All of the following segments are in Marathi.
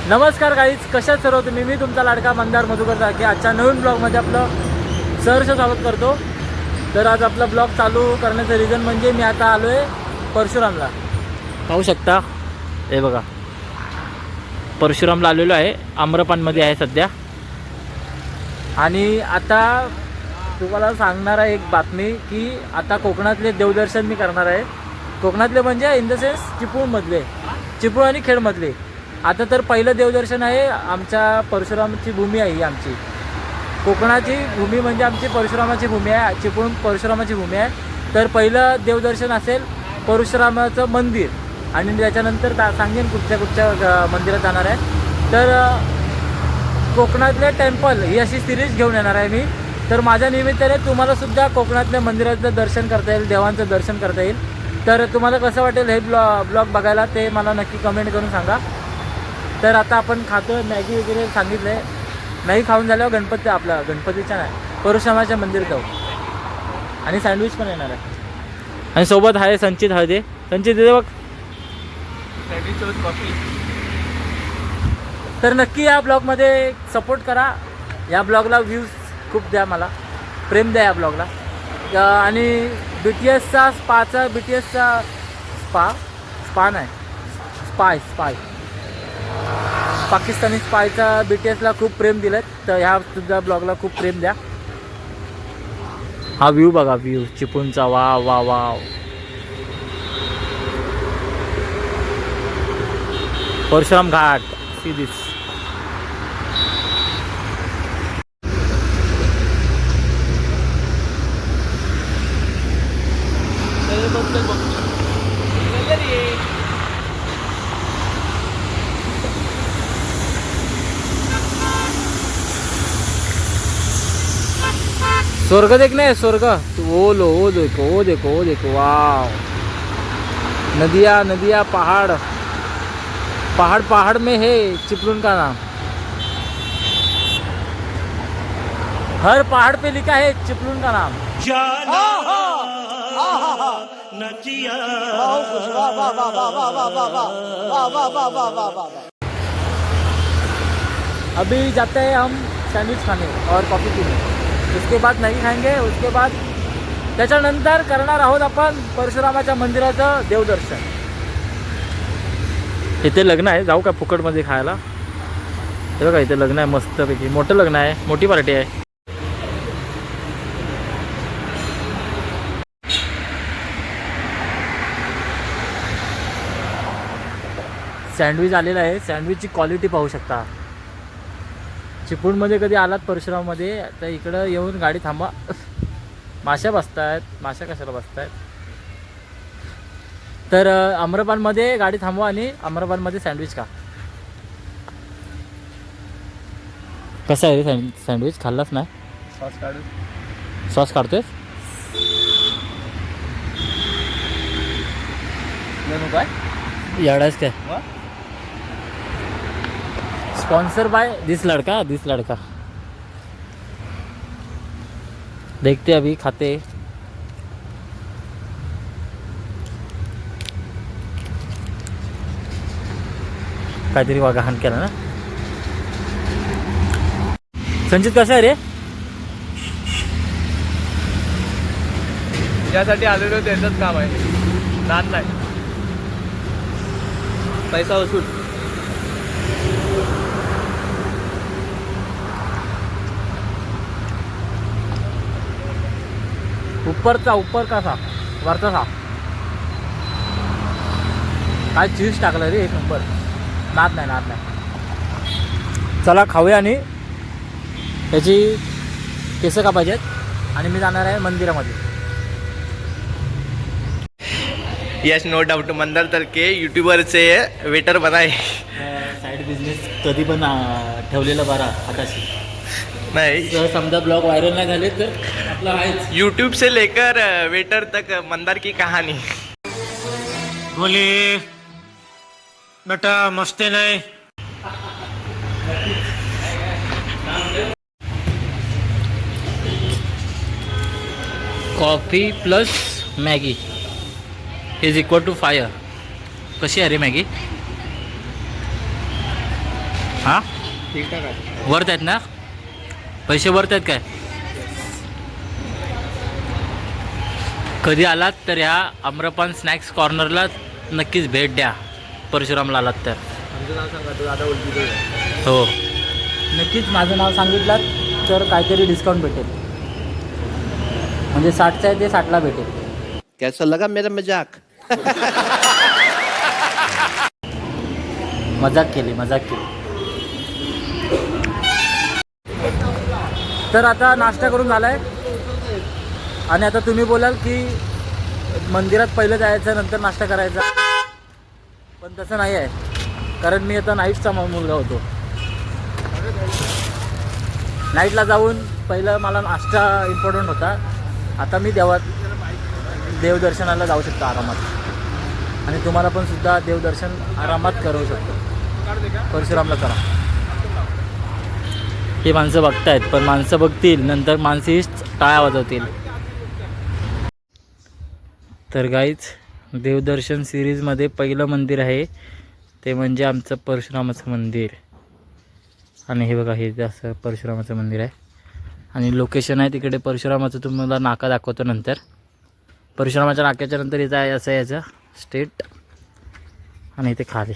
नमस्कार गाईज, कशात सर्व तुम्ही? मी तुमचा लाडका मंदार मधुकर साळके आजच्या नवीन ब्लॉगमध्ये आपलं सहर्ष स्वागत करतो. तर आज आपला ब्लॉग चालू करण्याचं रिझन म्हणजे मी आता आलो आहे परशुरामला. पाहू शकता, हे बघा परशुरामला आलेलो आहे. आम्रपानमध्ये आहे सध्या. आणि आता तुम्हाला सांगणार आहे एक बातमी की आता कोकणातले देवदर्शन मी करणार आहे. कोकणातले म्हणजे इन द सेन्स चिपळूण आणि खेडमधले. आता तर पहिलं देवदर्शन आहे. आमच्या परशुरामाची भूमी आहे ही आमची. कोकणाची भूमी म्हणजे आमची परशुरामाची भूमी आहे. चिपळूण परशुरामाची भूमी आहे. तर पहिलं देवदर्शन असेल परशुरामाचं मंदिर आणि त्याच्यानंतर सांगेन कुठच्या मंदिरात जाणार आहे. तर कोकणातले टेम्पल ही अशी सिरीज घेऊन येणार आहे मी. तर माझ्या निमित्ताने तुम्हालासुद्धा कोकणातल्या मंदिराचं दर्शन करता येईल, देवांचं दर्शन करता येईल. तर तुम्हाला कसं वाटेल हे ब्लॉग बघायला ते मला नक्की कमेंट करून सांगा. तर आता आपण खातो मॅगी वगैरे सांगितलं आहे. मॅगी खाऊन झाल्यावर गणपतीच्या नाही परशुरामाच्या मंदिरात जाऊ. आणि सँडविच पण येणार आहे. आणि सोबत आहे संचित हळदे. संचित दे बघ. तर नक्की या ब्लॉगमध्ये सपोर्ट करा. या ब्लॉगला व्ह्यूज खूप द्या, मला प्रेम द्या या ब्लॉगला. आणि BTSचा स्पा नाही स्पाय पाकिस्तानी स्पायचा BTSला खूप प्रेम दिलं. तर ह्या सुद्धा ब्लॉगला खूप प्रेम द्या. हा व्ह्यू बघा, व्ह्यू चिपळूणचा. Wow wow wow. Parshuram Ghat, see this. स्वर्ग देखना है, स्वर्ग. वो देखो वाव. नदियाँ पहाड़ में है चिपळूण का नाम. हर पहाड़ पे लिखा है चिपळूण का नाम. अभी जाते हैं हम सैंडविच खाने और कॉफ़ी पीने. उसके बाद नाही खाएंगे. उसके बाद त्याच्यानंतर करणार आहोत आपण परशुरामाच्या मंदिराचं देवदर्शन. इथे लग्न आहे, जाऊ का फुकटमध्ये खायला? हे बघा इथे लग्न आहे मस्तपैकी. मोठं लग्न आहे, मोठी पार्टी आहे. सँडविच आलेलं आहे. सँडविचची क्वालिटी पाहू शकता. चिपळूणमध्ये कधी आलात परशुराममध्ये तर इकडं येऊन गाडी थांबा. माश्या बसतायत. माश्या कशाला बसतायत? तर आम्रपानमध्ये गाडी थांबवा आणि आम्रपानमध्ये सँडविच खा. कसं आहे रे सँडविच? खाल्लाच नाही? सॉस काढतोयस? एवढाच काय? स्पॉन्सर बाय दिस लड़का. देखते अभी खाते. काहीतरी वागाहन केलं ना. संचित कसा आहे रे? यासाठी आलेलो त्यांचंच काम आहे. नाद नाही, पैसा वसूल. ऊपर कसा वरचा सा. काय चीज टाकलं रे, एक नंबर. नाद नाही. चला खाऊया. आणि त्याची केस कापायचेत आणि मी जाणार आहे मंदिरामध्ये. Yes, no doubt. Mandar Tarke यूट्यूबरचे वेटर बनाय. साईड बिझनेस कधी पण ठेवलेलं बरा हाताशी. नहीं, जर समझा ब्लॉग वायरल नहीं झाले तर आपला आहेच. यूट्यूब से लेकर वेटर तक मंदार की कहानी. बोले बेटा मस्ते नहीं. Coffee plus Maggi is equal to fire. कशी आहे रे मॅगी? हां ठीकठाक आहे. वर्थ आहेत ना पैसे वर्थ आहेत काय कधी आलात तर ह्या आम्रपान स्नॅक्स कॉर्नरला नक्कीच भेट द्या परशुरामला आलात तर आमचं नाव सांगा तू आता ओळखी हो नक्कीच माझं नाव सांगितलं तर काहीतरी डिस्काउंट भेटेल म्हणजे 60चं आहे ते 60ला भेटेल कैसा लगा मेरा मजाक. मजाक केली तर आता नाश्ता करून झालाय आणि आता तुम्ही बोलाल की मंदिरात पहिलं जायचं नंतर नाश्ता करायचा पण तसं नाही आहे कारण मी आता नाईटचा मुलगा होतो नाईटला जाऊन पहिलं मला नाश्ता इम्पॉर्टंट होता आता मी देवदर्शनाला जाऊ शकतो आरामात आणि तुम्हाला पण सुद्धा देवदर्शन आरामात करू शकतो परशुरामला करा हे माणसं बघतायत पण माणसं बघतील नंतर माणसेच टाळ्या वाजवतील तर गाईच देवदर्शन सिरीजमध्ये पहिलं मंदिर आहे ते म्हणजे आमचं परशुरामाचं मंदिर आणि हे बघा हे असं परशुरामाचं मंदिर आहे आणि लोकेशन आहे तिकडे परशुरामाचं तुम्हाला नाका दाखवतो नंतर परशुरामाच्या नाक्याच्या नंतर इथं आहे असं याचं स्टेट आणि इथे खाली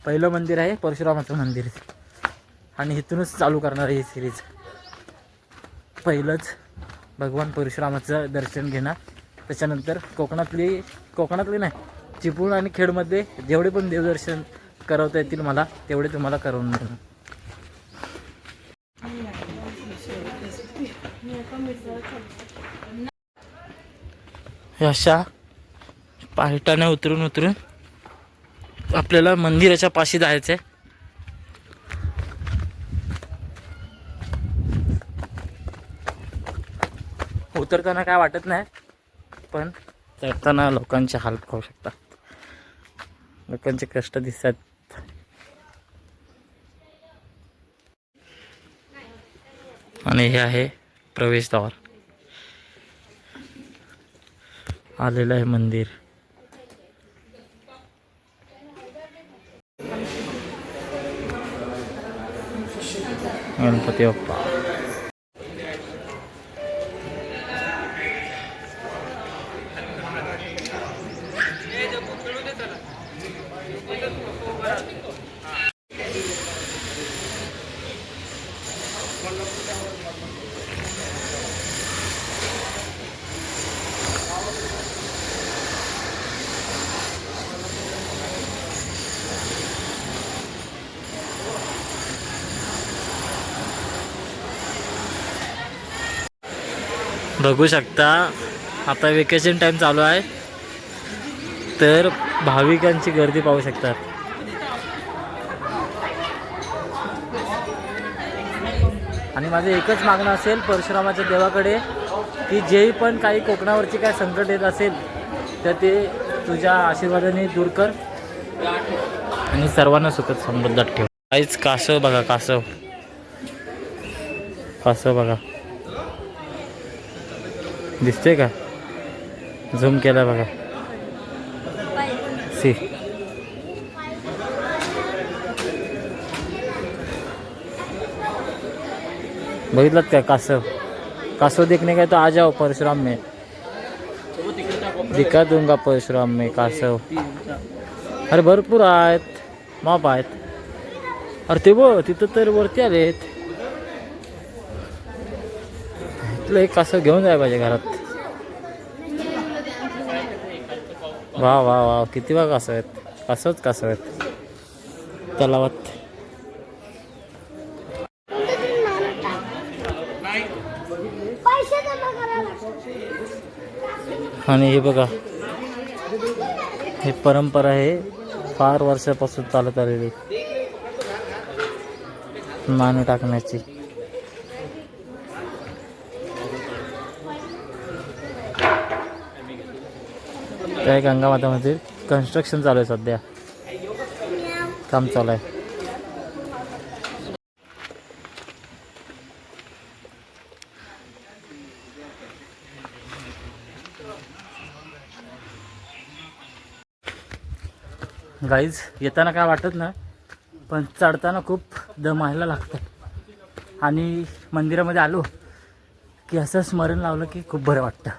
पहिलं मंदिर आहे परशुरामाचं मंदिर आणि इथूनच चालू करणार आहे ही सिरीज पहिलंच भगवान परशुरामाचं दर्शन घेणार त्याच्यानंतर कोकणातली नाही चिपळूण आणि खेडमध्ये जेवढे पण देवदर्शन करवता येतील मला तेवढे तुम्हाला करून देणार हे अशा पायटाने उतरून आपल्याला मंदिराच्या पाशी जायचं आहे उतरताना काय वाटत नाही पण चढताना लोकांचे हाल पाहू शकता लोकांचे कष्ट दिसतात आणि हे आहे प्रवेशद्वार आलेलं आहे मंदिर गणपती बाप्पा बघू शकता आता वेकेशन टाइम चालू आहे तर भाविकांची गर्दी पाहू शकतात आणि माझं एकच मागणं असेल परशुरामाच्या देवाकडे की जे पण काही कोकणावरची काय संकट येत असेल तर ते तुझ्या आशीर्वादाने दूर कर आणि सर्वांना सुखद समृद्धात ठेव. काहीच कासव बघा कासव बघा दिसते का झूम केला बघा सी बघितलात काय कासव देखने का तो आ जाओ परशुराम में दिखा दूंगा परशुराम में कासव अरे भरपूर आहेत माप आहेत अरे ते बघ तिथं तर वरती आलेत तुला एक कासव घेऊन जाय पाहिजे घरात वा वा वा किती वा कासव आहेत तलावात आणि हे बघा हे परंपरा आहे फार वर्षापासून चालत आलेली नाणे टाकण्याची त्या गंगा मातामध्ये कन्स्ट्रक्शन चालू आहे सध्या काम चालू आहे गाईज येताना काय वाटत नाही, पण चढताना खूप दमायला लागतं. आणि मंदिरामध्ये आलो की असं स्मरण लावलं की खूप बरं वाटतं.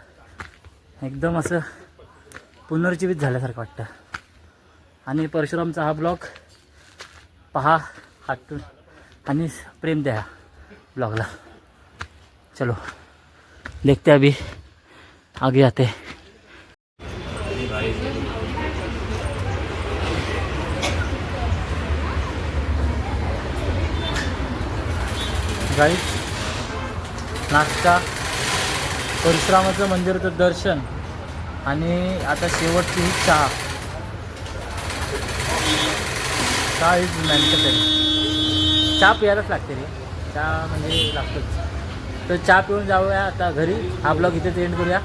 एकदम असं पुनर्जीवित झाल्यासारखं वाटतं. आणि परशुरामचा हा ब्लॉग पहा हातून आणि प्रेम द्या ब्लॉगला. चलो देखते अभी आगे आते. गाईज नाश्ता, परशुरामाचं मंदिराचं दर्शन आणि आता शेवटची ही चहा. चहा इज मॅन्डेटरी. चहा प्यायलाच लागते रे, चहा म्हणजे लागतोच. तर चहा पिऊन जाऊया आता घरी. हा ब्लॉग इथेच एंड करूया.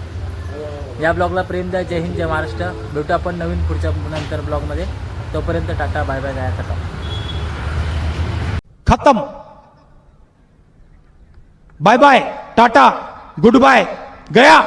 या ब्लॉगला प्रेम द्या. जय हिंद, जय महाराष्ट्र. भेटू आपण नवीन पुढच्या नंतर ब्लॉगमध्ये. तोपर्यंत टाटा बाय बाय. गया खतम. खत्म. Bye bye, tata, goodbye, गया.